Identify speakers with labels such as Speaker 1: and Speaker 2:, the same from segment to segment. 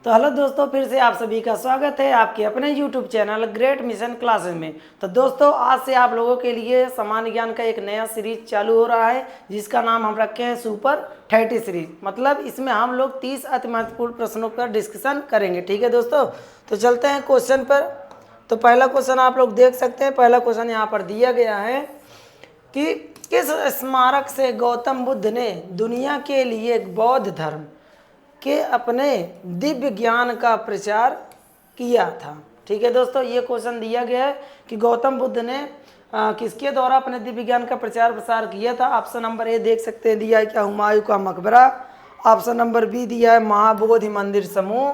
Speaker 1: तो हेलो दोस्तों, फिर से आप सभी का स्वागत है आपके अपने YouTube channel great mission classes में। तो दोस्तों, आज से आप लोगों के लिए सामान्य ज्ञान का एक नया सीरीज चालू हो रहा है जिसका नाम हम रखे हैं सुपर 30 सीरीज। मतलब इसमें हम लोग 30 अति महत्वपूर्ण प्रश्नों पर डिस्कशन करेंगे। ठीक है दोस्तों, तो चलते हैं क्वेश्चन पर। तो पहला क्वेश्चन आप लोग देख सकते हैं। पहला क्वेश्चन यहाँ पर दिया गया है कि किस स्मारक से गौतम बुद्ध ने दुनिया के लिए बौद्ध धर्म के अपने दिव्य ज्ञान का प्रचार किया था। ठीक है दोस्तों, ये क्वेश्चन दिया गया है कि गौतम बुद्ध ने किसके द्वारा अपने दिव्य ज्ञान का प्रचार प्रसार किया था। ऑप्शन नंबर ए देख सकते हैं, दिया है क्या हुमायूं का मकबरा। ऑप्शन नंबर बी दिया है महाबोधि मंदिर समूह।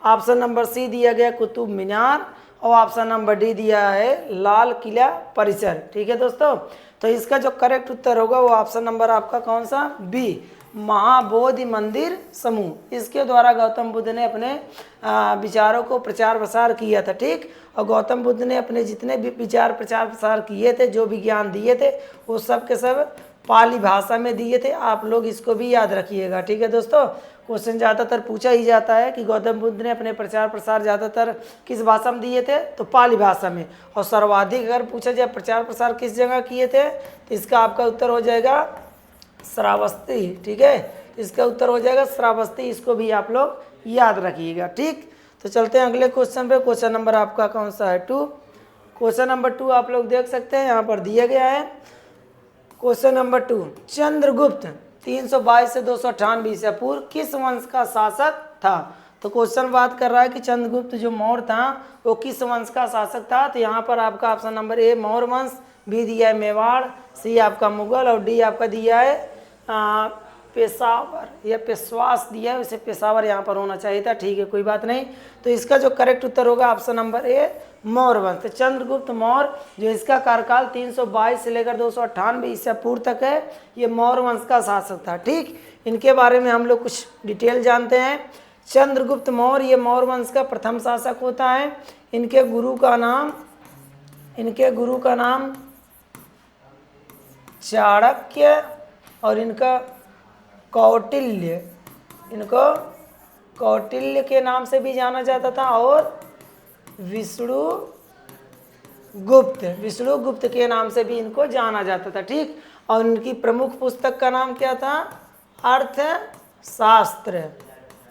Speaker 1: ऑप्शन नंबर सी दिया गया कुतुब मीनार। और ऑप्शन नंबर डी दिया है लाल किला परिसर। ठीक है दोस्तों, तो इसका जो करेक्ट उत्तर होगा वो ऑप्शन नंबर आपका कौन सा, बी, महाबोधि मंदिर समूह। इसके द्वारा गौतम बुद्ध ने अपने विचारों को प्रचार प्रसार किया था। ठीक, और गौतम बुद्ध ने अपने जितने भी विचार प्रचार प्रसार किए थे, जो भी ज्ञान दिए थे, वो सब के सब पाली भाषा में दिए थे। आप लोग इसको भी याद रखिएगा। ठीक है दोस्तों, क्वेश्चन ज़्यादातर पूछा ही जाता है कि गौतम बुद्ध ने अपने प्रचार प्रसार ज़्यादातर किस भाषा में दिए थे, तो पाली भाषा में। और सर्वाधिक अगर पूछा जाए प्रचार प्रसार किस जगह किए थे, तो इसका आपका उत्तर हो जाएगा श्रावस्ती। ठीक है, इसका उत्तर हो जाएगा श्रावस्ती। इसको भी आप लोग याद रखिएगा। ठीक, तो चलते हैं अगले क्वेश्चन पे। क्वेश्चन नंबर आपका कौन सा है, 2। क्वेश्चन नंबर 2 आप लोग देख सकते हैं, यहाँ पर दिया गया है। क्वेश्चन नंबर 2, चंद्रगुप्त 322 से 298 ईसा पूर्व किस वंश का शासक था। तो क्वेश्चन बात कर रहा है कि चंद्रगुप्त जो मौर्य था वो किस वंश का शासक था। तो यहाँ पर आपका ऑप्शन नंबर ए मौर्य वंश, बी दिया है मेवाड़, सी आपका मुगल और डी आपका दिया है पेशावर या पेशवास दिया है। उसे पेशावर यहाँ पर होना चाहिए था। ठीक है, कोई बात नहीं। तो इसका जो करेक्ट उत्तर होगा ऑप्शन नंबर ए मौर्य वंश। तो चंद्रगुप्त मौर्य जो इसका कार्यकाल 322 से लेकर 298 ईसा पूर्व तक है, ये मौर्य वंश का शासक था। ठीक, इनके बारे में हम लोग कुछ डिटेल जानते हैं। चंद्रगुप्त मौर्य ये मौर्य वंश का प्रथम शासक होता है। इनके गुरु का नाम चाणक्य और इनका कौटिल्य, इनको कौटिल्य के नाम से भी जाना जाता था, और विष्णुगुप्त के नाम से भी इनको जाना जाता था। ठीक, और इनकी प्रमुख पुस्तक का नाम क्या था, अर्थशास्त्र।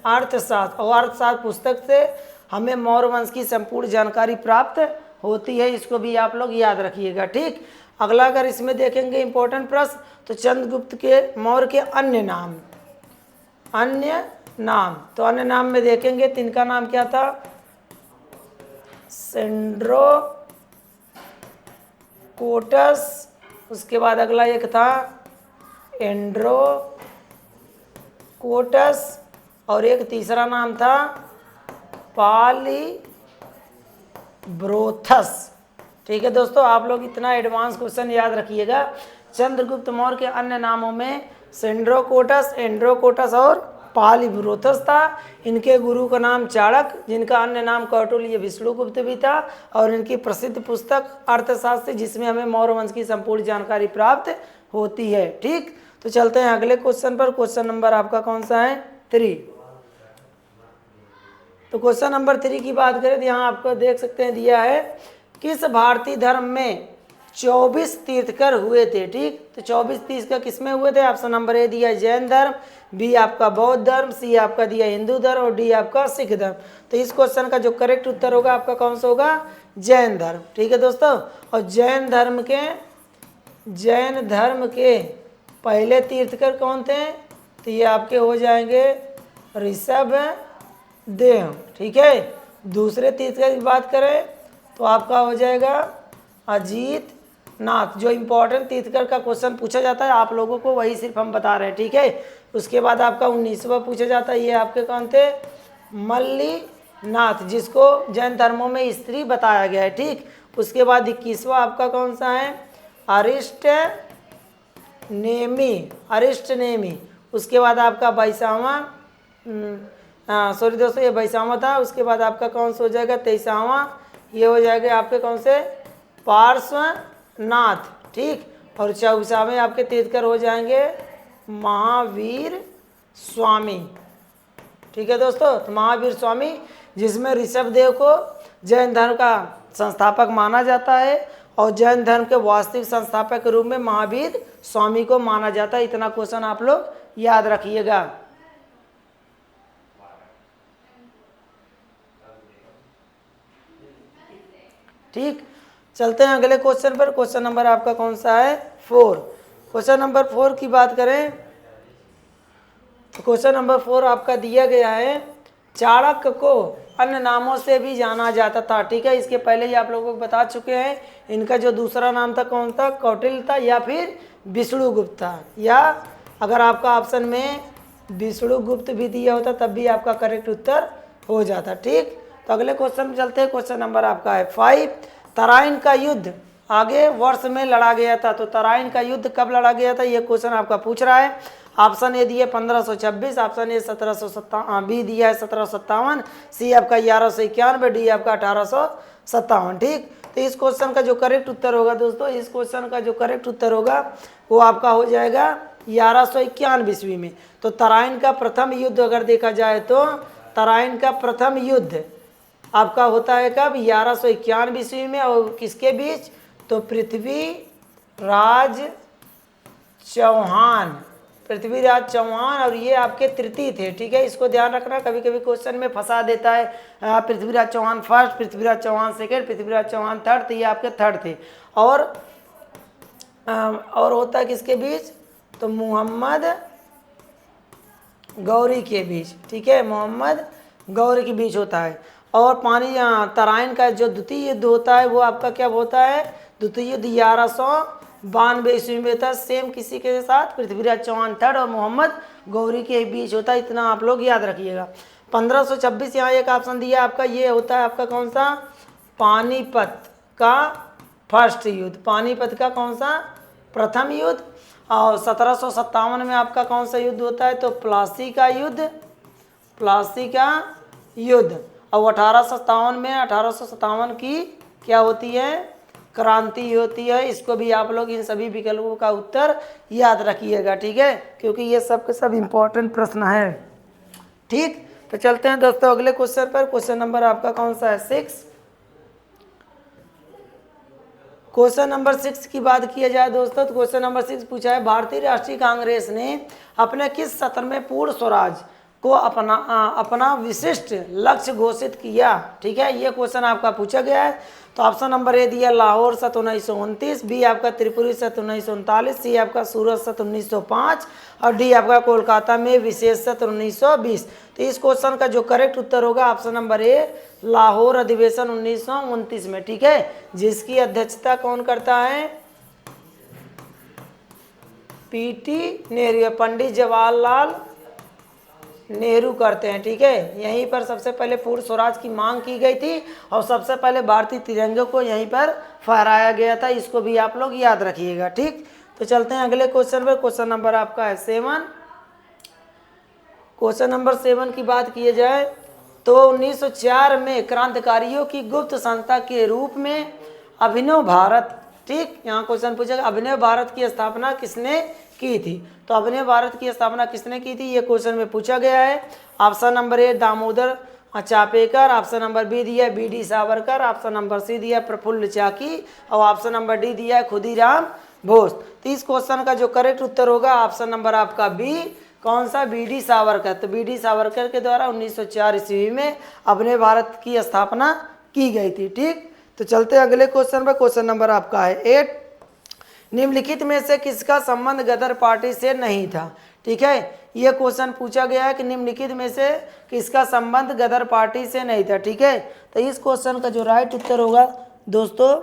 Speaker 1: और अर्थशास्त्र पुस्तक से हमें मौर्य वंश की संपूर्ण जानकारी प्राप्त होती है। इसको भी आप लोग याद रखिएगा। ठीक, अगला अगर इसमें देखेंगे इंपॉर्टेंट प्रश्न, तो चंद्रगुप्त के मौर्य के अन्य नाम। तो अन्य नाम में देखेंगे तो इनका नाम क्या था, सेंड्रोकोटस। उसके बाद अगला एक था एंड्रोकोटस, और एक तीसरा नाम था पॉलीब्रोथस। ठीक है दोस्तों, आप लोग इतना एडवांस क्वेश्चन याद रखिएगा। चंद्रगुप्त मौर्य के अन्य नामों में सेंड्रोकोटस, एंड्रोकोटस और पॉलीब्रोथस था। इनके गुरु का नाम चाणक्य, जिनका अन्य नाम कौटिल्य विष्णुगुप्त भी था, और इनकी प्रसिद्ध पुस्तक अर्थशास्त्र, जिसमें हमें मौर्य वंश की संपूर्ण जानकारी प्राप्त होती है। ठीक, तो चलते हैं अगले क्वेश्चन पर। क्वेश्चन नंबर आपका कौन सा है, 3। तो क्वेश्चन नंबर 3 की बात करें तो यहाँ आपको देख सकते हैं, दिया है किस भारतीय धर्म में 24 तीर्थकर हुए थे। ठीक, तो 24 तीर्थकर किस में हुए थे। ऑप्शन नंबर ए दिया जैन धर्म, बी आपका बौद्ध धर्म, सी आपका दिया हिंदू धर्म और डी आपका सिख धर्म। तो इस क्वेश्चन का जो करेक्ट उत्तर होगा आपका कौन सा होगा, जैन धर्म। ठीक है दोस्तों, और जैन धर्म के पहले तीर्थकर कौन थे, तो ये आपके हो जाएंगे ऋषभ देव। ठीक है, दूसरे तीर्थकर की बात करें तो आपका हो जाएगा अजीत नाथ। जो इम्पोर्टेंट तीर्थकर का क्वेश्चन पूछा जाता है आप लोगों को, वही सिर्फ हम बता रहे हैं। ठीक है, उसके बाद आपका 19वां पूछा जाता है, ये आपके कौन थे, मल्लीनाथ, जिसको जैन धर्मों में स्त्री बताया गया है। ठीक, उसके बाद 21वां आपका कौन सा है, अरिष्टनेमी। उसके बाद आपका 22वां, सॉरी दोस्तों ये 22वां था। उसके बाद आपका कौन सा हो जाएगा, 23वां, ये हो जाएगा आपके कौन से, पार्श्वनाथ। ठीक, और 24वें आपके तीर्थकर हो जाएंगे महावीर स्वामी। ठीक है दोस्तों। तो महावीर स्वामी, जिसमें ऋषभदेव को जैन धर्म का संस्थापक माना जाता है और जैन धर्म के वास्तविक संस्थापक के रूप में महावीर स्वामी को माना जाता है। इतना क्वेश्चन आप लोग याद रखिएगा। ठीक, चलते हैं अगले क्वेश्चन पर। क्वेश्चन नंबर आपका कौन सा है? 4। क्वेश्चन नंबर 4 की बात करें तो क्वेश्चन नंबर 4 आपका दिया गया है, चाणक्य को अन्य नामों से भी जाना जाता था। ठीक है, इसके पहले ही आप लोगों को बता चुके हैं, इनका जो दूसरा नाम था कौन था? कौटिल्य था या फिर विष्णुगुप्त था, या अगर आपका ऑप्शन में विष्णुगुप्त भी दिया होता तब भी आपका करेक्ट उत्तर हो जाता। ठीक, तो अगले क्वेश्चन में चलते हैं। क्वेश्चन नंबर आपका है 5। तराइन का युद्ध आगे वर्ष में लड़ा गया था। तो तराइन का युद्ध कब लड़ा गया था, ये क्वेश्चन आपका पूछ रहा है। ऑप्शन ए दिया 1526, ऑप्शन ए 1757, बी दिया है 1757, सी आपका 1191, डी आपका 1857। ठीक, तो इस क्वेश्चन का जो करेक्ट उत्तर होगा दोस्तों, इस क्वेश्चन का जो करेक्ट उत्तर होगा वो आपका हो जाएगा 1191 ईस्वी में। तो तराइन का प्रथम युद्ध अगर देखा जाए तो तराइन का प्रथम युद्ध आपका होता है कब? 1191 ईस्वी में। और किसके बीच? तो पृथ्वीराज चौहान, पृथ्वीराज चौहान, और ये आपके तृतीय थे। ठीक है, इसको ध्यान रखना, कभी कभी क्वेश्चन में फंसा देता है। Prithviraj Chauhan first, Prithviraj Chauhan second, Prithviraj Chauhan third, तो ये आपके थर्ड थे। और होता है किसके बीच? तो मोहम्मद गौरी के बीच। ठीक है, मोहम्मद गौरी के बीच होता है। और तराइन का जो द्वितीय युद्ध होता है वो आपका क्या होता है? द्वितीय युद्ध 1192 ईस्वी में था। सेम किसी के साथ? पृथ्वीराज चौहान थर्ड और मोहम्मद गौरी के बीच होता है। इतना आप लोग याद रखिएगा। 1526 यहाँ एक ऑप्शन दिया आपका, ये होता है आपका कौन सा? पानीपत का फर्स्ट युद्ध, पानीपत का कौन सा? प्रथम युद्ध। और 1757 में आपका कौन सा युद्ध होता है? तो प्लासी का युद्ध, प्लासी का युद्ध। और 1857 की क्या होती है? क्रांति होती है। इसको भी आप लोग इन सभी विकल्पों का उत्तर याद रखिएगा। ठीक है, क्योंकि ये सब के सब इम्पोर्टेंट प्रश्न है। ठीक, तो चलते हैं दोस्तों अगले क्वेश्चन पर। क्वेश्चन नंबर आपका कौन सा है? 6। क्वेश्चन नंबर 6 की बात किया जाए दोस्तों तो क्वेश्चन नंबर 6 पूछा है, भारतीय राष्ट्रीय कांग्रेस ने अपने किस सत्र में पूर्ण स्वराज को अपना विशिष्ट लक्ष्य घोषित किया? ठीक है, ये क्वेश्चन आपका पूछा गया है। तो ऑप्शन नंबर ए दिया लाहौर सत्र 1929, बी आपका त्रिपुरी सत्र 1939, सी आपका सूरत सत्र 1905 और डी आपका कोलकाता में विशेष सत्र 1920। तो इस क्वेश्चन का जो करेक्ट उत्तर होगा ऑप्शन नंबर ए, लाहौर अधिवेशन 1929 में। ठीक है, जिसकी अध्यक्षता कौन करता है? पीटी नेहरू, पंडित जवाहरलाल नेहरू करते हैं। ठीक है, यहीं पर सबसे पहले पूर्ण स्वराज की मांग की गई थी और सबसे पहले भारतीय तिरंगे को यहीं पर फहराया गया था। इसको भी आप लोग याद रखिएगा। ठीक, तो चलते हैं अगले क्वेश्चन पर। क्वेश्चन नंबर आपका है 7। क्वेश्चन नंबर 7 की बात की जाए तो 1904 में क्रांतिकारियों की गुप्त संस्था के रूप में अभिनव भारत, ठीक, यहाँ क्वेश्चन पूछेगा अभिनव भारत की स्थापना किसने की थी? तो अभिनव भारत की स्थापना किसने की थी, ये क्वेश्चन में पूछा गया है। Option number A Damodar Chapekar, option number B दिया B D Savarkar, option number C दिया प्रफुल्ल चाकी और ऑप्शन नंबर डी दिया खुदीराम बोस। तो इस क्वेश्चन का जो करेक्ट उत्तर होगा ऑप्शन नंबर आपका बी, कौन सा? B D Savarkar. तो बी डी सावरकर के द्वारा 1904 ईस्वी में अभिनव भारत की स्थापना की गई थी। ठीक, तो चलते अगले क्वेश्चन पर। क्वेश्चन नंबर आपका है 8। निम्नलिखित में से किसका संबंध गदर पार्टी से नहीं था? ठीक है, यह क्वेश्चन पूछा गया है कि निम्नलिखित में से किसका संबंध गदर पार्टी से नहीं था। ठीक है, तो इस क्वेश्चन का जो राइट उत्तर होगा दोस्तों,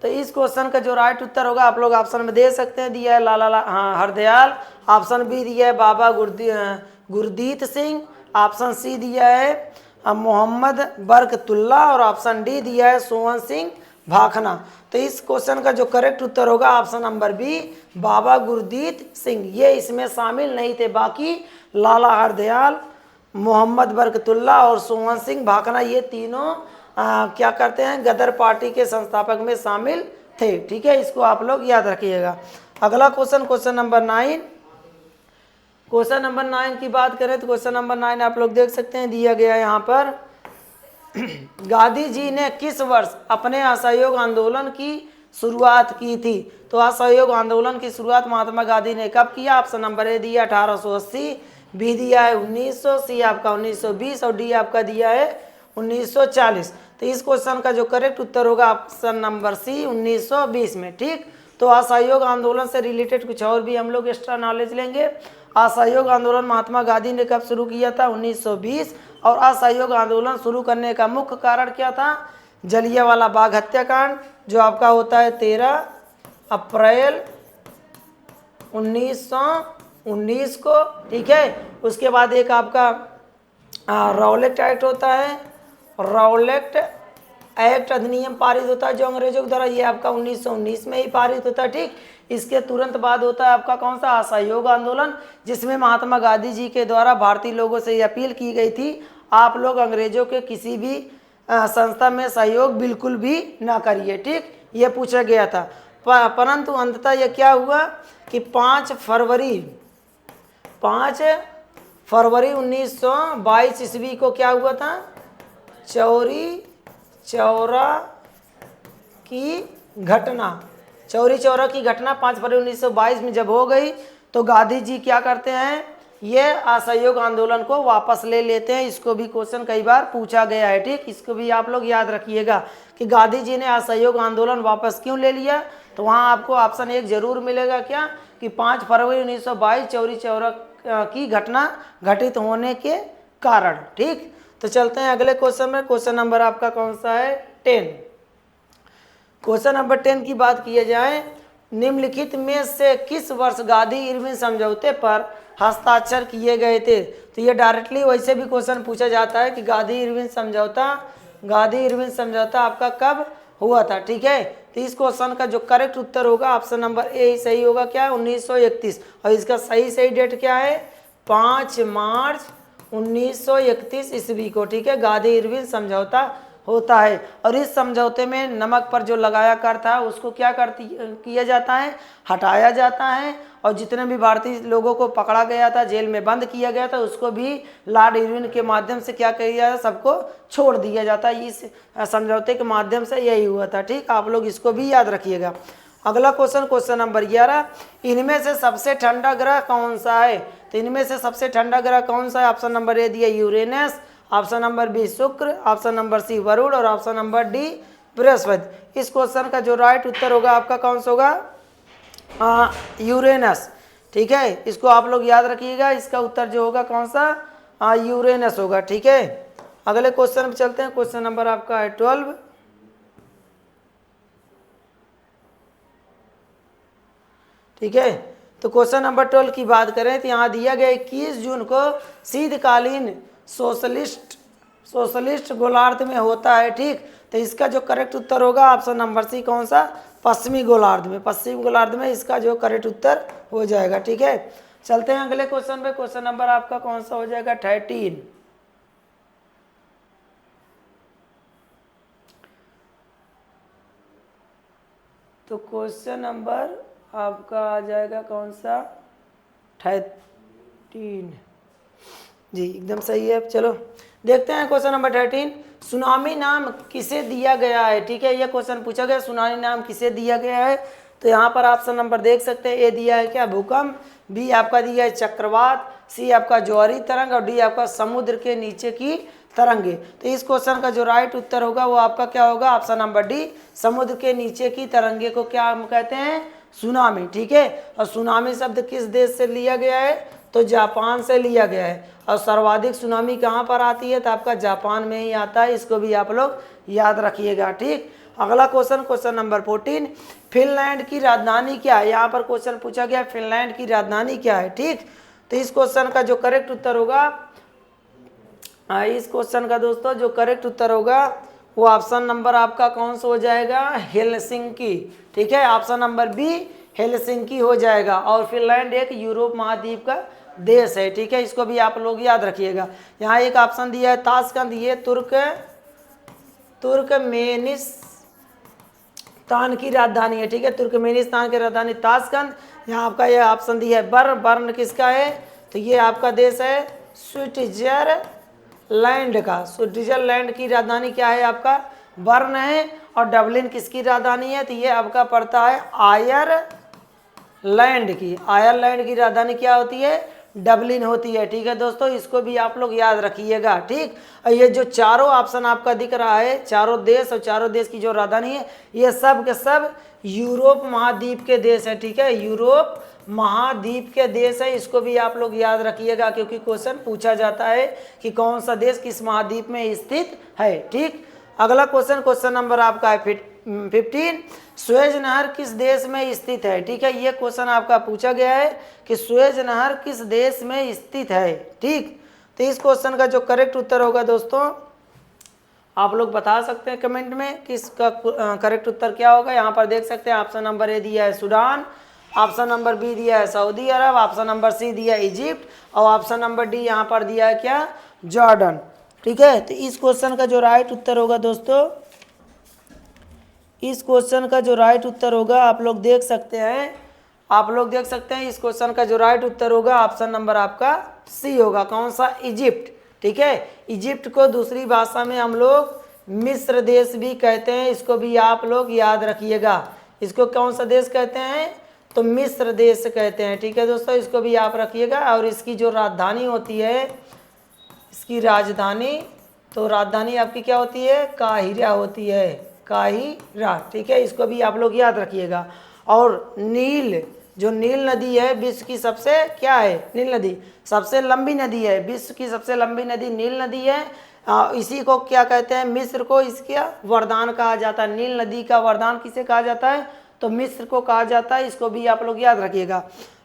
Speaker 1: तो इस क्वेश्चन का जो राइट उत्तर होगा आप लोग ऑप्शन में दे सकते हैं। दिया है लाला हरदयाल, ऑप्शन बी दिया है बाबा गुरदीत सिंह, ऑप्शन सी दिया है मोहम्मद बरकतुल्ला और ऑप्शन डी दिया है सोहन सिंह भाखना। तो इस क्वेश्चन का जो करेक्ट उत्तर होगा ऑप्शन नंबर बी, बाबा गुरदीत सिंह। ये इसमें शामिल नहीं थे, बाकी लाला हरदयाल, मोहम्मद बरकतुल्ला और सोहन सिंह भाखना ये तीनों क्या करते हैं? गदर पार्टी के संस्थापक में शामिल थे। ठीक है, इसको आप लोग याद रखिएगा। अगला question, question number 9। Question number 9 की बात करें तो क्वेश्चन नंबर 9 आप लोग देख सकते हैं, दिया गया है यहाँ पर। गांधी जी ने किस वर्ष अपने असहयोग आंदोलन की शुरुआत की थी? तो असहयोग आंदोलन की शुरुआत महात्मा गांधी ने कब किया? ऑप्शन नंबर ए दिया 1880, बी दिया है 1900, सी आपका 1920 और डी आपका दिया है 1940। तो इस क्वेश्चन का जो करेक्ट उत्तर होगा ऑप्शन नंबर सी 1920 में। ठीक, तो असहयोग आंदोलन से रिलेटेड कुछ और भी हम लोग एक्स्ट्रा नॉलेज लेंगे। असहयोग आंदोलन महात्मा गांधी ने कब शुरू किया था? 1920। और असहयोग आंदोलन शुरू करने का मुख्य कारण क्या था? जलियांवाला बाग हत्याकांड, जो आपका होता है 13 अप्रैल 1919 को। ठीक है, उसके बाद एक आपका रॉलेट एक्ट होता है, रॉलेट एक्ट अधिनियम पारित होता है जो अंग्रेजों के द्वारा, ये आपका 1919 में ही पारित होता है। ठीक, इसके तुरंत बाद होता है आपका कौन सा? असहयोग आंदोलन, जिसमें महात्मा गांधी जी के द्वारा भारतीय लोगों से ये अपील की गई थी, आप लोग अंग्रेजों के किसी भी संस्था में सहयोग बिल्कुल भी ना करिए। ठीक, ये पूछा गया था। परंतु अंततः ये क्या हुआ कि 5 फरवरी 1922 ईस्वी को क्या हुआ था? चौरी चौरा की घटना 5 फरवरी 1922 में जब हो गई तो गांधी जी क्या करते हैं? ये असहयोग आंदोलन को वापस ले लेते हैं। इसको भी क्वेश्चन कई बार पूछा गया है। ठीक, इसको भी आप लोग याद रखिएगा कि गांधी जी ने असहयोग आंदोलन वापस क्यों ले लिया। तो वहाँ आपको ऑप्शन 1 जरूर मिलेगा, क्या कि 5 फरवरी 1922 चौरी चौरा की घटना घटित होने के कारण। ठीक, तो चलते हैं अगले क्वेश्चन में। क्वेश्चन नंबर आपका कौन सा है? 10। क्वेश्चन नंबर 10 की बात किया जाए, निम्नलिखित में से किस वर्ष गांधी इरविन समझौते पर हस्ताक्षर किए गए थे? तो ये डायरेक्टली वैसे भी क्वेश्चन पूछा जाता है कि गांधी इरविन समझौता आपका कब हुआ था। ठीक है, तो इस क्वेश्चन का जो करेक्ट उत्तर होगा ऑप्शन नंबर ए ही सही होगा, क्या है? 1931। और इसका सही डेट क्या है? 5 मार्च 1931 ईस्वी को। ठीक है, गांधी इरविन समझौता होता है। और इस समझौते में नमक पर जो लगाया कर था उसको क्या किया जाता है? हटाया जाता है। और जितने भी भारतीय लोगों को पकड़ा गया था, जेल में बंद किया गया था, उसको भी लॉर्ड इरविन के माध्यम से क्या किया जाता? सबको छोड़ दिया जाता है। इस समझौते के माध्यम से यही हुआ था। ठीक, आप लोग इसको भी याद रखिएगा। अगला क्वेश्चन नंबर 11, इनमें से सबसे ठंडा ग्रह कौन सा है? तो इनमें से सबसे ठंडा ग्रह कौन सा है? ऑप्शन नंबर ए दिया यूरेनस, ऑप्शन नंबर बी शुक्र, ऑप्शन नंबर सी वरुण और ऑप्शन नंबर डी बृहस्पति। इस क्वेश्चन का जो राइट उत्तर होगा आपका कौन सा होगा? यूरेनस। ठीक है, इसको आप लोग याद रखिएगा। इसका उत्तर जो होगा कौन सा? यूरेनस होगा। ठीक है, अगले क्वेश्चन में चलते हैं। क्वेश्चन नंबर आपका है 12। ठीक है, तो क्वेश्चन नंबर 12 की बात करें तो यहाँ दिया गया 21 जून को शीतकालीन सोशलिस्ट गोलार्ध में होता है। ठीक, तो इसका जो करेक्ट उत्तर होगा ऑप्शन नंबर सी कौन सा? पश्चिमी गोलार्ध में इसका जो करेक्ट उत्तर हो जाएगा। ठीक है, चलते हैं अगले क्वेश्चन पे। क्वेश्चन नंबर आपका कौन सा हो जाएगा? 13। तो क्वेश्चन नंबर आपका आ जाएगा कौन सा? 13 जी, एकदम सही है। चलो देखते हैं क्वेश्चन नंबर 13, सुनामी नाम किसे दिया गया है? ठीक है, यह क्वेश्चन पूछा गया, सुनामी नाम किसे दिया गया है? तो यहाँ पर ऑप्शन नंबर देख सकते हैं, ए दिया है क्या? भूकंप, बी आपका दिया है चक्रवात, सी आपका ज्वारी तरंग और डी आपका समुद्र के नीचे की तरंगे। तो इस क्वेश्चन का जो राइट उत्तर होगा वो आपका क्या होगा? ऑप्शन नंबर डी, समुद्र के नीचे की तरंगे को क्या हम कहते हैं? सुनामी। ठीक है, और सुनामी शब्द किस देश से लिया गया है? तो जापान से लिया गया है। और सर्वाधिक सुनामी कहाँ पर आती है? तो आपका जापान में ही आता है। इसको भी आप लोग याद रखिएगा। ठीक, अगला क्वेश्चन नंबर 14, फिनलैंड की राजधानी क्या है? यहाँ पर क्वेश्चन पूछा गया फिनलैंड की राजधानी क्या है। ठीक, तो इस क्वेश्चन का जो करेक्ट उत्तर होगा, इस क्वेश्चन का दोस्तों जो करेक्ट उत्तर होगा वो ऑप्शन नंबर आपका कौन सा हो जाएगा? हेलसिंकी। ठीक है, ऑप्शन नंबर बी हेलसिंकी हो जाएगा। और फिनलैंड एक यूरोप महाद्वीप का देश है। ठीक है, इसको भी आप लोग याद रखिएगा। यहाँ एक ऑप्शन दिया है ताशकंद, ये तुर्कमेनिस्तान की राजधानी है। ठीक है, तुर्कमेनिस्तान की राजधानी ताशकंद। यहाँ आपका यह ऑप्शन दिया है बर्न किसका है? तो ये आपका देश है स्विट्जरलैंड का। स्विट्जरलैंड की राजधानी क्या है आपका? बर्न है। और डबलिन किसकी राजधानी है? तो ये आपका पड़ता है आयरलैंड की। आयरलैंड की राजधानी क्या होती है? डबलिन होती है। ठीक है दोस्तों, इसको भी आप लोग याद रखिएगा। ठीक, और ये जो चारों ऑप्शन आपका दिख रहा है, चारों देश और चारों देश की जो राजधानी है, ये सब के सब यूरोप महाद्वीप के देश है। ठीक है, यूरोप महाद्वीप के देश है। इसको भी आप लोग याद रखिएगा, क्योंकि क्वेश्चन पूछा जाता है कि कौन सा देश किस महाद्वीप में स्थित है। ठीक, अगला क्वेश्चन, क्वेश्चन नंबर आपका है 15, सुएज नहर किस देश में स्थित है? ठीक है, ये क्वेश्चन आपका पूछा गया है कि सुएज नहर किस देश में स्थित है। ठीक, तो इस क्वेश्चन का जो करेक्ट उत्तर होगा दोस्तों, आप लोग बता सकते हैं कमेंट में कि इसका करेक्ट उत्तर क्या होगा। यहाँ पर देख सकते हैं, ऑप्शन नंबर ए दिया है सूडान, ऑप्शन नंबर बी दिया है सऊदी अरब, ऑप्शन नंबर सी दिया है इजिप्ट, और ऑप्शन नंबर डी यहाँ पर दिया है क्या? जॉर्डन। ठीक है, तो इस क्वेश्चन का जो राइट उत्तर होगा दोस्तों, इस क्वेश्चन का जो राइट उत्तर होगा, आप लोग देख सकते हैं, इस क्वेश्चन का जो राइट उत्तर होगा ऑप्शन नंबर आपका सी होगा। कौन सा? इजिप्ट। ठीक है, इजिप्ट को दूसरी भाषा में हम लोग मिस्र देश भी कहते हैं। इसको भी आप लोग याद रखिएगा। इसको कौन सा देश कहते हैं? तो मिस्र देश कहते हैं। ठीक है दोस्तों, इसको भी आप रखिएगा। और इसकी जो राजधानी होती है, इसकी राजधानी, तो राजधानी आपकी क्या होती है? काहिरा होती है, काहिरा। ठीक है, इसको भी आप लोग याद रखिएगा। और नील, जो नील नदी है, विश्व की सबसे क्या है? नील नदी सबसे लंबी नदी है, विश्व की सबसे लंबी नदी नील नदी है। इसी को क्या कहते हैं? मिस्र को इसका वरदान कहा जाता है। नील नदी का वरदान किसे कहा जाता है? तो मिस्र को कहा जाता है। इसको भी आप लोग याद रखिएगा।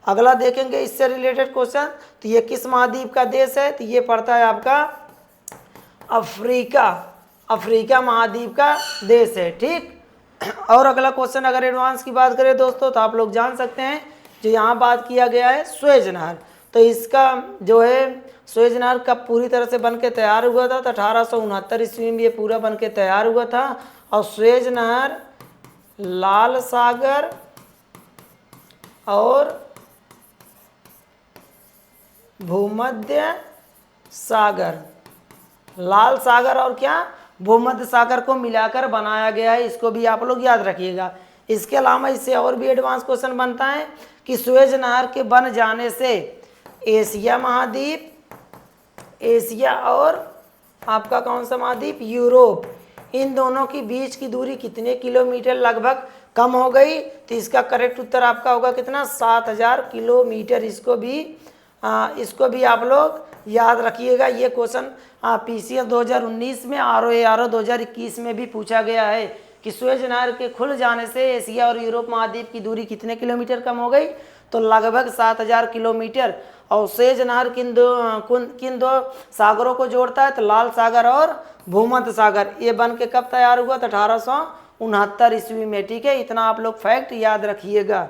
Speaker 1: अगला देखेंगे इससे रिलेटेड क्वेश्चन, तो ये किस महाद्वीप का देश है? तो ये पड़ता है आपका अफ्रीका, अफ्रीका महाद्वीप का देश है। ठीक, और अगला क्वेश्चन अगर एडवांस की बात करें दोस्तों, तो आप लोग जान सकते हैं, जो यहाँ बात किया गया है सुएज नहर, तो इसका जो है सुएज नहर कब पूरी तरह से बन के तैयार हुआ था? तो 1869 ईस्वी में ये पूरा बन के तैयार हुआ था। और सुएज नहर लाल सागर और भूमध्य सागर, लाल सागर और क्या? भूमध्य सागर को मिलाकर बनाया गया है। इसको भी आप लोग याद रखिएगा। इसके अलावा इससे और भी एडवांस क्वेश्चन बनता है कि सुएज नहर के बन जाने से एशिया महाद्वीप, एशिया और आपका कौन सा महाद्वीप? यूरोप, इन दोनों की बीच की दूरी कितने किलोमीटर लगभग कम हो गई? तो इसका करेक्ट उत्तर आपका होगा कितना? 7000 किलोमीटर। इसको भी आप लोग याद रखिएगा। ये क्वेश्चन PCS 2019 में, ROA 2021 में भी पूछा गया है कि सुएज नहर के खुल जाने से एशिया और यूरोप महाद्वीप की दूरी कितने किलोमीटर कम हो गई? तो लगभग 7000 किलोमीटर। और सुएज नहर किन दो सागरों को जोड़ता है? तो लाल सागर और भूमध्य सागर। ये बन के कब तैयार हुआ? तो 1869 ईस्वी में। ठीक है, इतना आप लोग फैक्ट याद रखिएगा।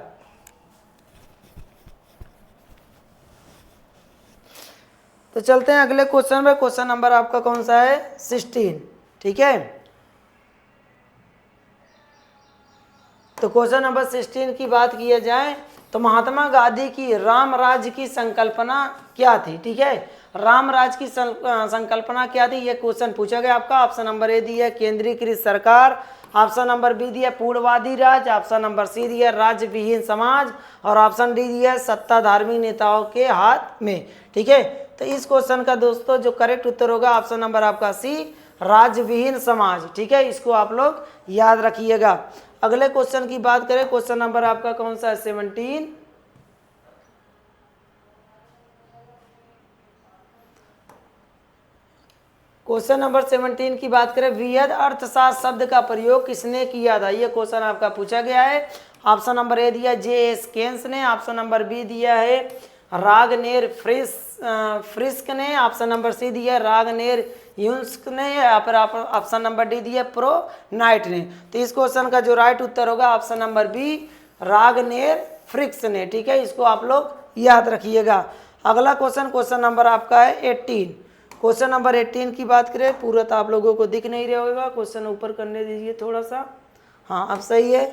Speaker 1: तो चलते हैं अगले क्वेश्चन में। क्वेश्चन नंबर आपका कौन सा है? 16। ठीक है, तो क्वेश्चन नंबर 16 की बात किया जाए तो महात्मा गांधी की राम राज्य की संकल्पना क्या थी? ठीक है, राम राज्य की संकल्पना क्या थी? ये क्वेश्चन पूछा गया आपका। ऑप्शन नंबर ए दिया केंद्रीकृत सरकार, ऑप्शन नंबर बी दिया पूर्णवादी राज्य, ऑप्शन नंबर सी दिया राज्य विहीन समाज, और ऑप्शन डी दिया सत्ता धार्मिक नेताओं के हाथ में। ठीक है, तो इस क्वेश्चन का दोस्तों जो करेक्ट उत्तर होगा ऑप्शन नंबर आपका सी, राज्य विहीन समाज। ठीक है, इसको आप लोग याद रखिएगा। अगले क्वेश्चन की बात करें, क्वेश्चन नंबर आपका कौन सा है? 17। क्वेश्चन नंबर 17 की बात करें, वृहद अर्थशास्त्र शब्द का प्रयोग किसने किया था? ये क्वेश्चन आपका पूछा गया है। ऑप्शन नंबर ए दिया JS केन्स ने, ऑप्शन नंबर बी दिया है रागनेर फ्रिस्क ने, ऑप्शन नंबर सी दिया रागनेर यून्स्क ने, या फिर ऑप्शन नंबर डी दिया प्रो नाइट ने। तो इस क्वेश्चन का जो राइट उत्तर होगा ऑप्शन नंबर बी, रागनेर फ्रिक्स ने। ठीक है, इसको आप लोग याद रखिएगा। अगला क्वेश्चन, क्वेश्चन नंबर आपका है 18। क्वेश्चन नंबर 18 की बात करें, पूरा तो आप लोगों को दिख नहीं रहा होगा, क्वेश्चन ऊपर करने दीजिए थोड़ा सा। हाँ, अब सही है।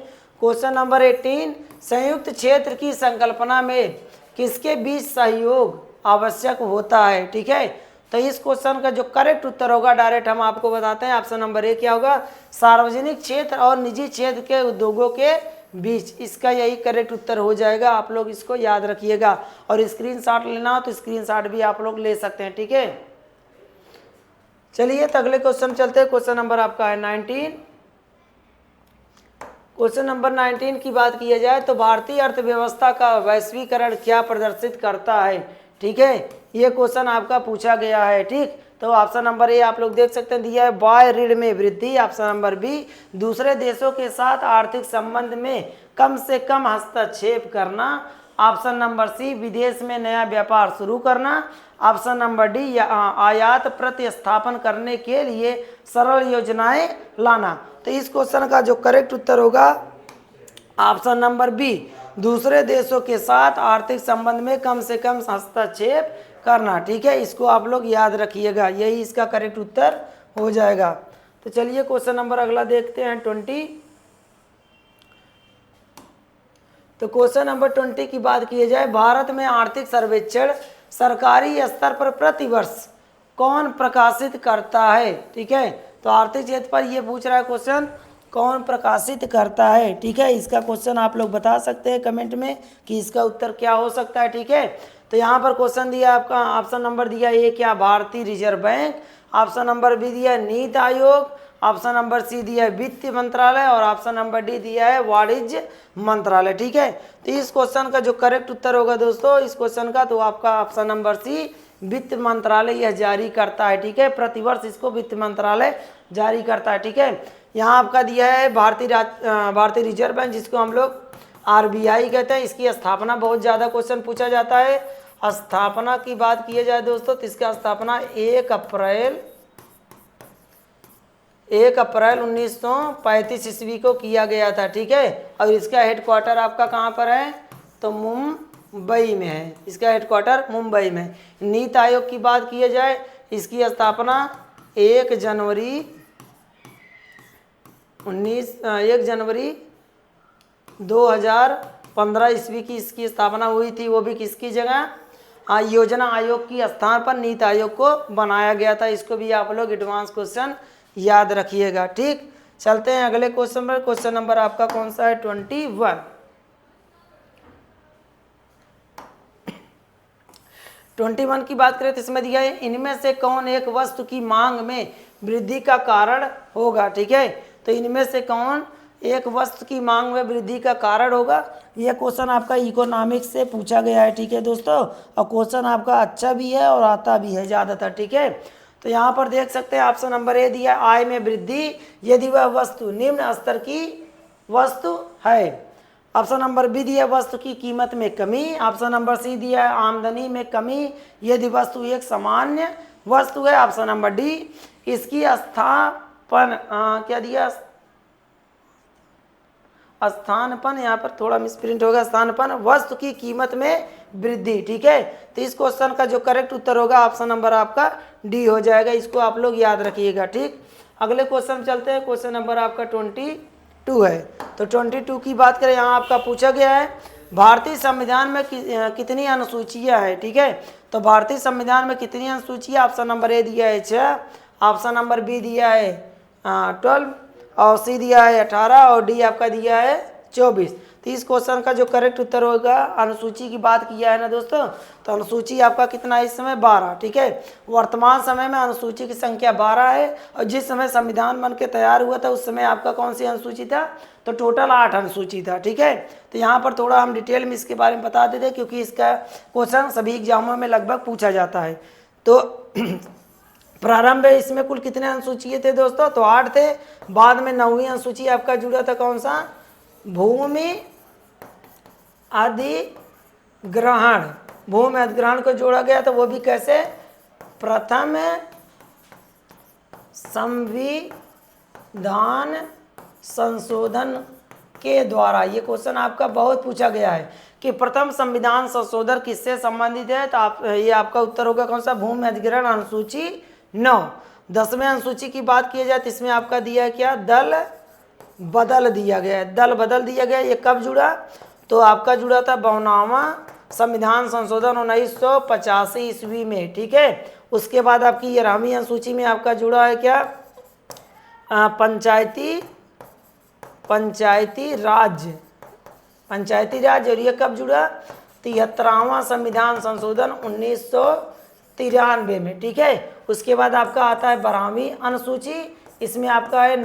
Speaker 1: क्वेश्चन नंबर 18, संयुक्त क्षेत्र की संकल्पना में किसके बीच सहयोग आवश्यक होता है। ठीक है, तो इस क्वेश्चन का जो करेक्ट उत्तर होगा डायरेक्ट हम आपको बताते हैं। ऑप्शन नंबर ए क्या होगा, सार्वजनिक क्षेत्र और निजी क्षेत्र के उद्योगों के बीच, इसका यही करेक्ट उत्तर हो जाएगा। आप लोग इसको याद रखिएगा और स्क्रीनशॉट लेना हो तो स्क्रीनशॉट भी आप लोग ले सकते हैं। ठीक है, चलिए तो अगले क्वेश्चन चलते हैं। क्वेश्चन नंबर आपका है 19। क्वेश्चन नंबर 19 की बात किया जाए तो भारतीय अर्थव्यवस्था का वैश्वीकरण क्या प्रदर्शित करता है। ठीक है, ये क्वेश्चन आपका पूछा गया है। ठीक, तो ऑप्शन नंबर ए आप लोग देख सकते हैं दिया है, बाह्य ऋण में वृद्धि। ऑप्शन नंबर बी, दूसरे देशों के साथ आर्थिक संबंध में कम से कम हस्तक्षेप करना। ऑप्शन नंबर सी, विदेश में नया व्यापार शुरू करना। ऑप्शन नंबर डी, आयात प्रतिस्थापन करने के लिए सरल योजनाएं लाना। तो इस क्वेश्चन का जो करेक्ट उत्तर होगा ऑप्शन नंबर बी, दूसरे देशों के साथ आर्थिक संबंध में कम से कम हस्तक्षेप करना। ठीक है, इसको आप लोग याद रखिएगा, यही इसका करेक्ट उत्तर हो जाएगा। तो चलिए क्वेश्चन नंबर अगला देखते हैं 20। तो क्वेश्चन नंबर 20 की बात की जाए, भारत में आर्थिक सर्वेक्षण सरकारी स्तर पर प्रतिवर्ष कौन प्रकाशित करता है। ठीक है, तो आर्थिक क्षेत्र पर ये पूछ रहा है क्वेश्चन, कौन प्रकाशित करता है। ठीक है, इसका क्वेश्चन आप लोग बता सकते हैं कमेंट में कि इसका उत्तर क्या हो सकता है। ठीक है, तो यहाँ पर क्वेश्चन दिया आपका, ऑप्शन नंबर दिया ए क्या, भारतीय Reserve Bank. Option number B दिया नीति आयोग। ऑप्शन नंबर सी दिया है वित्त मंत्रालय और ऑप्शन नंबर डी दिया है वाणिज्य मंत्रालय। ठीक है, तो इस क्वेश्चन का जो करेक्ट उत्तर होगा दोस्तों इस क्वेश्चन का, तो आपका ऑप्शन नंबर सी, वित्त मंत्रालय यह जारी करता है। ठीक है, प्रतिवर्ष इसको वित्त मंत्रालय जारी करता है। ठीक है, यहाँ आपका दिया है भारतीय रिजर्व बैंक, जिसको हम लोग आरबीआई कहते हैं। इसकी स्थापना बहुत ज़्यादा क्वेश्चन पूछा जाता है। स्थापना की बात की जाए दोस्तों तो इसका स्थापना 1 अप्रैल 1935 ईस्वी को किया गया था। ठीक है, और इसका हेडक्वार्टर आपका कहाँ पर है, तो मुंबई में है। इसका हेडक्वार्टर मुंबई में। नीति आयोग की बात की जाए, इसकी स्थापना 1 जनवरी 2015 ईस्वी की इसकी स्थापना हुई थी। वो भी किसकी जगह, योजना आयोग की स्थान पर नीति आयोग को बनाया गया था। इसको भी आप लोग एडवांस क्वेश्चन याद रखिएगा। ठीक, चलते हैं अगले क्वेश्चन पर। क्वेश्चन नंबर आपका कौन सा है, 21। 21 की बात करें तो इसमें दिया है, इनमें से कौन एक वस्तु की मांग में वृद्धि का कारण होगा। ठीक है, तो इनमें से कौन एक वस्तु की मांग में वृद्धि का कारण होगा। यह क्वेश्चन आपका इकोनॉमिक्स से पूछा गया है। ठीक है दोस्तों, और क्वेश्चन आपका अच्छा भी है और आता भी है ज़्यादातर। ठीक है, तो यहाँ पर देख सकते हैं ऑप्शन नंबर ए दिया, आय में वृद्धि यदि वह वस्तु निम्न स्तर की वस्तु है। ऑप्शन नंबर बी दिया, वस्तु की कीमत में कमी। ऑप्शन नंबर सी दिया, आमदनी में कमी यदि वस्तु एक सामान्य वस्तु है। ऑप्शन नंबर डी, इसकी स्थापन क्या दिया, स्थानपन, यहाँ पर थोड़ा मिसप्रिंट होगा, स्थानपन वस्तु की कीमत में वृद्धि। ठीक है, तो इस क्वेश्चन का जो करेक्ट उत्तर होगा ऑप्शन नंबर आपका डी हो जाएगा। इसको आप लोग याद रखिएगा। ठीक, अगले क्वेश्चन चलते हैं। क्वेश्चन नंबर आपका 22 है। तो 22 की बात करें, यहाँ आपका पूछा गया है, भारतीय संविधान में कितनी अनुसूचियाँ हैं। ठीक है, तो भारतीय संविधान में कितनी अनुसूचियाँ, ऑप्शन नंबर ए दिया है 6, ऑप्शन नंबर बी दिया है 12 और सी दिया है 18 और डी आपका दिया है 24। तो इस क्वेश्चन का जो करेक्ट उत्तर होगा, अनुसूची की बात किया है ना दोस्तों, तो अनुसूची आपका कितना है इस समय, 12। ठीक है, वर्तमान समय में अनुसूची की संख्या 12 है और जिस समय संविधान बन के तैयार हुआ था उस समय आपका कौन सी अनुसूची था, तो टोटल 8 अनुसूची था। ठीक है, तो यहाँ पर थोड़ा हम डिटेल में इसके बारे में बता देते हैं क्योंकि इसका क्वेश्चन सभी एग्जामों में लगभग पूछा जाता है। तो प्रारंभ में इसमें कुल कितने अनुसूची थे दोस्तों, तो 8 थे। बाद में 9वीं अनुसूची आपका जुड़ा था कौन सा, भूमि अधिग्रहण। भूमि अधिग्रहण को जोड़ा गया तो वो भी कैसे, प्रथम संविधान संशोधन के द्वारा। ये क्वेश्चन आपका बहुत पूछा गया है कि प्रथम संविधान संशोधन किससे संबंधित है, तो आप ये आपका उत्तर होगा कौन सा, भूमि अधिग्रहण अनुसूची 9। 10वें अनुसूची की बात की जाए तो इसमें आपका दिया है क्या, दल बदल दिया गया है। दल बदल दिया गया, ये कब जुड़ा, तो आपका जुड़ा था 52वां संविधान संशोधन 1985 ईस्वी में, ठीक है। उसके बाद आपकी 11वीं अनुसूची में आपका जुड़ा है क्या, पंचायती राज। और ये कब जुड़ा, 73वां संविधान संशोधन 1993 में, ठीक है। उसके बाद आपका आता है 12वीं अनुसूची, इसमें आपका है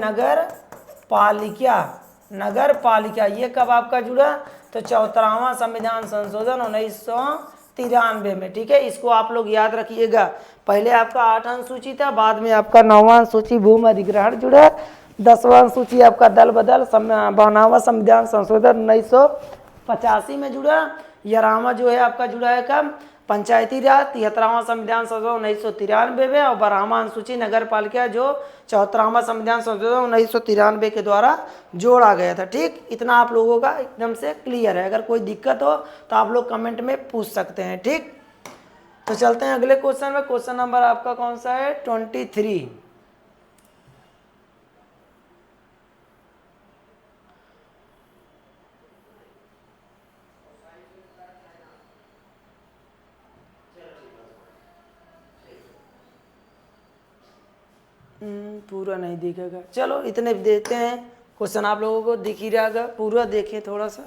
Speaker 1: नगर पालिका। ये कब आपका जुड़ा, तो 74वां संविधान संशोधन 1993 में, ठीक है। इसको आप लोग याद रखिएगा। पहले आपका 8 अनुसूची था, बाद में आपका 9वां अनुसूची भूमि अधिग्रहण जुड़ा, 10वां अनुसूची आपका दल बदल, 52वां संविधान संशोधन 1985 में जुड़ा, 11वां जो है आपका जुड़ा है कब, पंचायती राज, 73वां संविधान संशोधन 1993 में, और 12वां अनुसूची नगर पालिका जो 74वां संविधान संशोधन 1993 के द्वारा जोड़ा गया था, ठीक। इतना आप लोगों का एकदम से क्लियर है। अगर कोई दिक्कत हो तो आप लोग कमेंट में पूछ सकते हैं, ठीक। तो चलते हैं अगले क्वेश्चन में। क्वेश्चन नंबर आपका कौन सा है, 23। पूरा नहीं दिखेगा, चलो इतने देते हैं। क्वेश्चन आप लोगों को दिख ही रहेगा, पूरा देखें थोड़ा सा,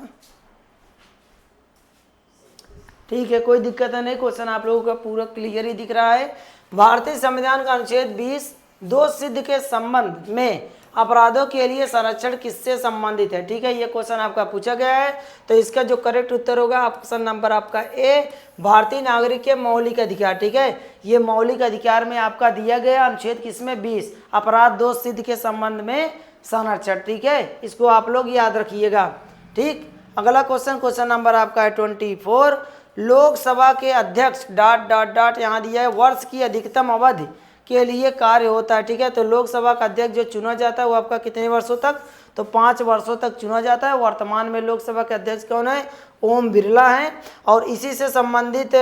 Speaker 1: ठीक है, कोई दिक्कत है नहीं। क्वेश्चन आप लोगों का पूरा क्लियर ही दिख रहा है। भारतीय संविधान का अनुच्छेद 20 दो सिद्ध के संबंध में अपराधों के लिए संरक्षण किससे संबंधित है, ठीक है। ये क्वेश्चन आपका पूछा गया है, तो इसका जो करेक्ट उत्तर होगा ऑप्शन नंबर आपका ए, भारतीय नागरिक के मौलिक अधिकार, ठीक है। ये मौलिक अधिकार में आपका दिया गया अनुच्छेद किसमें, 20, अपराध दोष सिद्ध के संबंध में संरक्षण, ठीक है। इसको आप लोग याद रखिएगा, ठीक। अगला क्वेश्चन नंबर आपका है 24। लोकसभा के अध्यक्ष ... यहाँ दिया है वर्ष की अधिकतम अवधि के लिए कार्य होता है, ठीक है। तो लोकसभा का अध्यक्ष जो चुना जाता है वो आपका कितने वर्षों तक, तो 5 वर्षों तक चुना जाता है। वर्तमान में लोकसभा के अध्यक्ष कौन है, ओम बिरला हैं। और इसी से संबंधित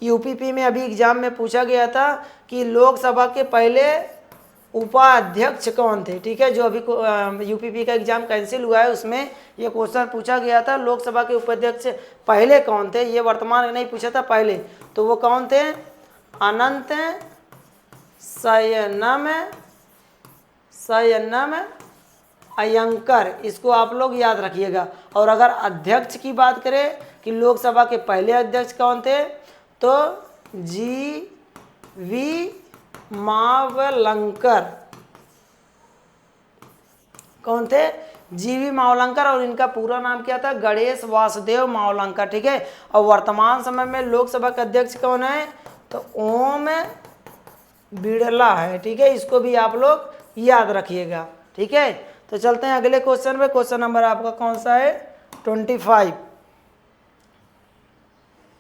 Speaker 1: यूपीपी में अभी एग्जाम में पूछा गया था कि लोकसभा के पहले उपाध्यक्ष कौन थे, ठीक है। जो अभी यूपीपी का एग्जाम कैंसिल हुआ है उसमें ये क्वेश्चन पूछा गया था, लोकसभा के उपाध्यक्ष पहले कौन थे, ये वर्तमान में नहीं पूछा था, पहले। तो वो कौन थे, अनंत शयनम अयंकर। इसको आप लोग याद रखिएगा। और अगर अध्यक्ष की बात करें कि लोकसभा के पहले अध्यक्ष कौन थे, तो जी.वी. मावलंकर। कौन थे, जी.वी. मावलंकर। और इनका पूरा नाम क्या था, गणेश वासुदेव मावलंकर, ठीक है। और वर्तमान समय में लोकसभा के अध्यक्ष कौन है, तो ओम बिरला है, ठीक है। इसको भी आप लोग याद रखिएगा, ठीक है। तो चलते हैं अगले क्वेश्चन में। क्वेश्चन नंबर आपका कौन सा है, 25।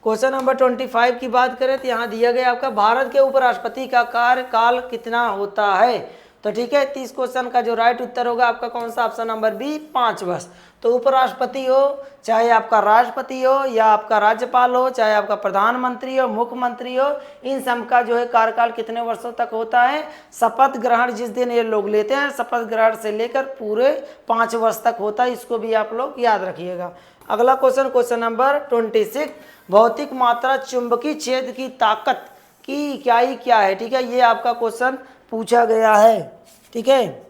Speaker 1: क्वेश्चन नंबर 25 की बात करें तो यहाँ दिया गया आपका भारत के उपराष्ट्रपति का कार्यकाल कितना होता है, तो ठीक है। 30 क्वेश्चन का जो राइट उत्तर होगा आपका कौन सा, ऑप्शन नंबर बी, 5 वर्ष। तो उपराष्ट्रपति हो, चाहे आपका राष्ट्रपति हो, या आपका राज्यपाल हो, चाहे आपका प्रधानमंत्री हो, मुख्यमंत्री हो, इन सब का जो है कार्यकाल कितने वर्षों तक होता है, शपथ ग्रहण जिस दिन ये लोग लेते हैं, शपथ ग्रहण से लेकर पूरे 5 वर्ष तक होता है। इसको भी आप लोग याद रखिएगा। अगला क्वेश्चन नंबर 26। भौतिक मात्रा चुंबकीय क्षेत्र की ताकत की इकाई क्या है, ठीक है। ये आपका क्वेश्चन पूछा गया है, ठीक है।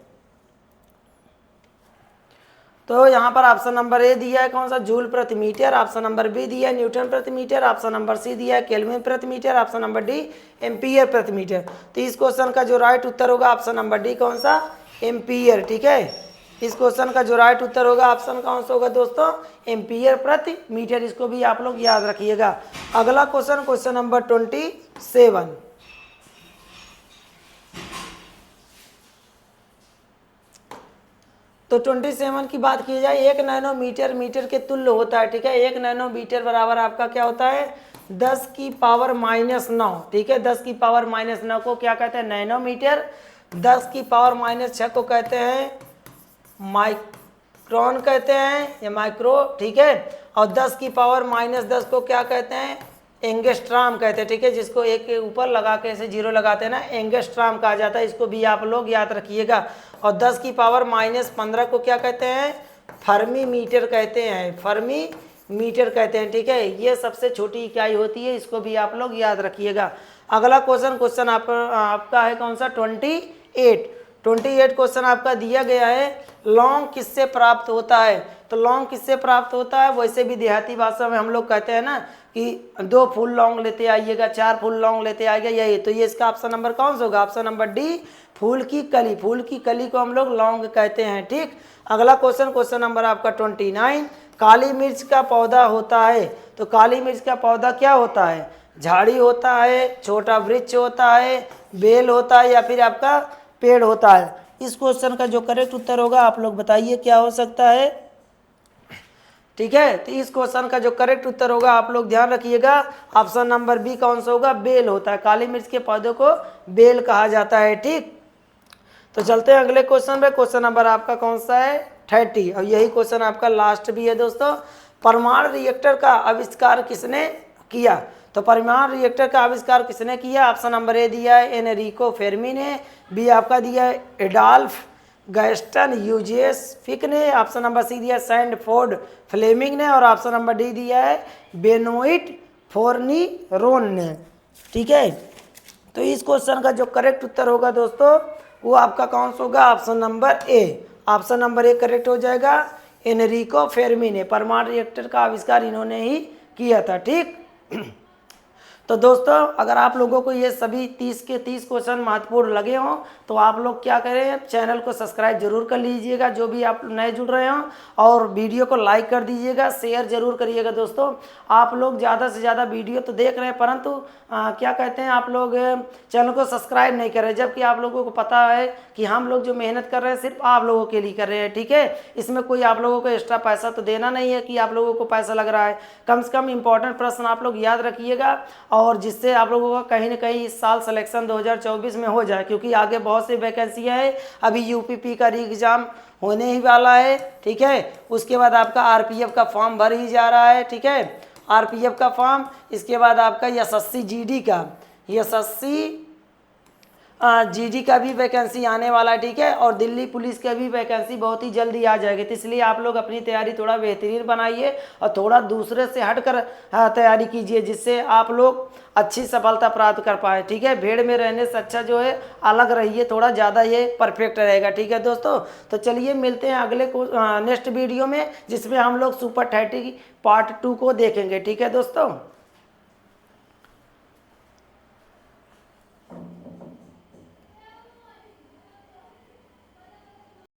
Speaker 1: तो यहाँ पर ऑप्शन नंबर ए दिया है कौन सा, जूल प्रति मीटर। ऑप्शन नंबर बी दिया है न्यूटन प्रति मीटर। ऑप्शन नंबर सी दिया है केल्विन प्रति metre. Option number D ampere प्रति मीटर। तो इस क्वेश्चन का जो राइट उत्तर होगा ऑप्शन नंबर डी कौन सा, एम्पियर, ठीक है। इस क्वेश्चन का जो राइट उत्तर होगा ऑप्शन कौन सा होगा दोस्तों, एम्पियर प्रति मीटर। इसको भी आप लोग याद रखिएगा। अगला क्वेश्चन नंबर 27। तो 27 की बात की जाए, 1 नैनोमीटर मीटर के तुल्य होता है, ठीक है। 1 नैनोमीटर बराबर आपका क्या होता है, 10 की पावर -9, ठीक है। 10 की पावर -9 को क्या कहते हैं, नैनोमीटर। 10 की पावर -6 को कहते हैं माइक्रोन कहते हैं, या माइक्रो, ठीक है। और 10 की पावर -10 को क्या कहते हैं, एंगस्ट्राम कहते हैं, ठीक है। जिसको एक के ऊपर लगा के ऐसे 0 लगाते हैं ना, एंगस्ट्राम कहा जाता है। इसको भी आप लोग याद रखिएगा। और 10 की पावर -15 को क्या कहते हैं, फर्मी मीटर कहते हैं, फर्मी मीटर कहते हैं, ठीक है। ये सबसे छोटी इकाई होती है, इसको भी आप लोग याद रखिएगा। अगला क्वेश्चन आपका है कौन सा 28 क्वेश्चन आपका दिया गया है, लौंग किससे प्राप्त होता है। तो लौंग किससे प्राप्त होता है, वैसे भी देहाती भाषा में हम लोग कहते हैं ना कि 2 फूल लौंग लेते आइएगा, 4 फूल लौंग लेते आइएगा, यही। तो ये इसका ऑप्शन नंबर कौन सा होगा, ऑप्शन नंबर डी, फूल की कली। फूल की कली को हम लोग लौंग कहते हैं, ठीक। अगला क्वेश्चन नंबर आपका 29, काली मिर्च का पौधा होता है। तो काली मिर्च का पौधा क्या होता है, झाड़ी होता है, छोटा वृक्ष होता है, बेल होता है, या फिर आपका पेड़ होता है। इस क्वेश्चन का जो करेक्ट उत्तर होगा आप लोग बताइए क्या हो सकता है, ठीक है। तो इस क्वेश्चन का जो करेक्ट उत्तर होगा आप लोग ध्यान रखिएगा, ऑप्शन नंबर बी कौन सा होगा, बेल होता है। काली मिर्च के पौधे को बेल कहा जाता है, ठीक। तो चलते हैं अगले क्वेश्चन पे। क्वेश्चन नंबर आपका कौन सा है 30, और यही क्वेश्चन आपका लास्ट भी है दोस्तों। परमाणु रिएक्टर का आविष्कार किसने किया। तो परमाणु रिएक्टर का आविष्कार किसने किया, ऑप्शन नंबर ए दिया है एनरिको फेर्मी ने, बी आपका दिया है एडॉल्फ गैस्टन यूजेस फिक ने, ऑप्शन नंबर सी दिया है सैंडफोर्ड फ्लेमिंग ने, और ऑप्शन नंबर डी दिया है बेनोइट फोर्नीरोन ने, ठीक है। तो इस क्वेश्चन का जो करेक्ट उत्तर होगा दोस्तों वो आपका कौन सा होगा, option number A. Option number A correct हो जाएगा, एनरिको फेर्मी ने परमाणु रिएक्टर का आविष्कार इन्होंने ही किया था, ठीक। तो दोस्तों अगर आप लोगों को ये सभी 30 के 30 क्वेश्चन महत्वपूर्ण लगे हों तो आप लोग क्या करें, चैनल को सब्सक्राइब जरूर कर लीजिएगा जो भी आप नए जुड़ रहे हों, और वीडियो को लाइक कर दीजिएगा, शेयर जरूर करिएगा। दोस्तों आप लोग ज़्यादा से ज़्यादा वीडियो तो देख रहे हैं, परंतु क्या कहते हैं आप लोग चैनल को सब्सक्राइब नहीं कर रहे, जबकि आप लोगों को पता है कि हम लोग जो मेहनत कर रहे हैं सिर्फ आप लोगों के लिए कर रहे हैं, ठीक है। इसमें कोई आप लोगों को एक्स्ट्रा पैसा तो देना नहीं है कि आप लोगों को पैसा लग रहा है। कम से कम इंपॉर्टेंट प्रश्न आप लोग याद रखिएगा, और जिससे आप लोगों का कहीं ना कहीं इस साल सिलेक्शन 2024 में हो जाए, क्योंकि आगे बहुत सी वैकेंसियाँ हैं। अभी यूपीपी का री एग्ज़ाम होने ही वाला है, ठीक है। उसके बाद आपका आरपीएफ का फॉर्म भर ही जा रहा है, ठीक है, आरपीएफ का फॉर्म। इसके बाद आपका एसएससी जीडी का, एसएससी जीडी का भी वैकेंसी आने वाला है, ठीक है। और दिल्ली पुलिस का भी वैकेंसी बहुत ही जल्दी आ जाएगी। तो इसलिए आप लोग अपनी तैयारी थोड़ा बेहतरीन बनाइए और थोड़ा दूसरे से हटकर तैयारी कीजिए, जिससे आप लोग अच्छी सफलता प्राप्त कर पाए, ठीक है। भीड़ में रहने से अच्छा जो है अलग रहिए, थोड़ा ज़्यादा ये परफेक्ट रहेगा, ठीक है दोस्तों। तो चलिए मिलते हैं अगले नेक्स्ट वीडियो में, जिसमें हम लोग सुपर 30 पार्ट 2 को देखेंगे, ठीक है दोस्तों।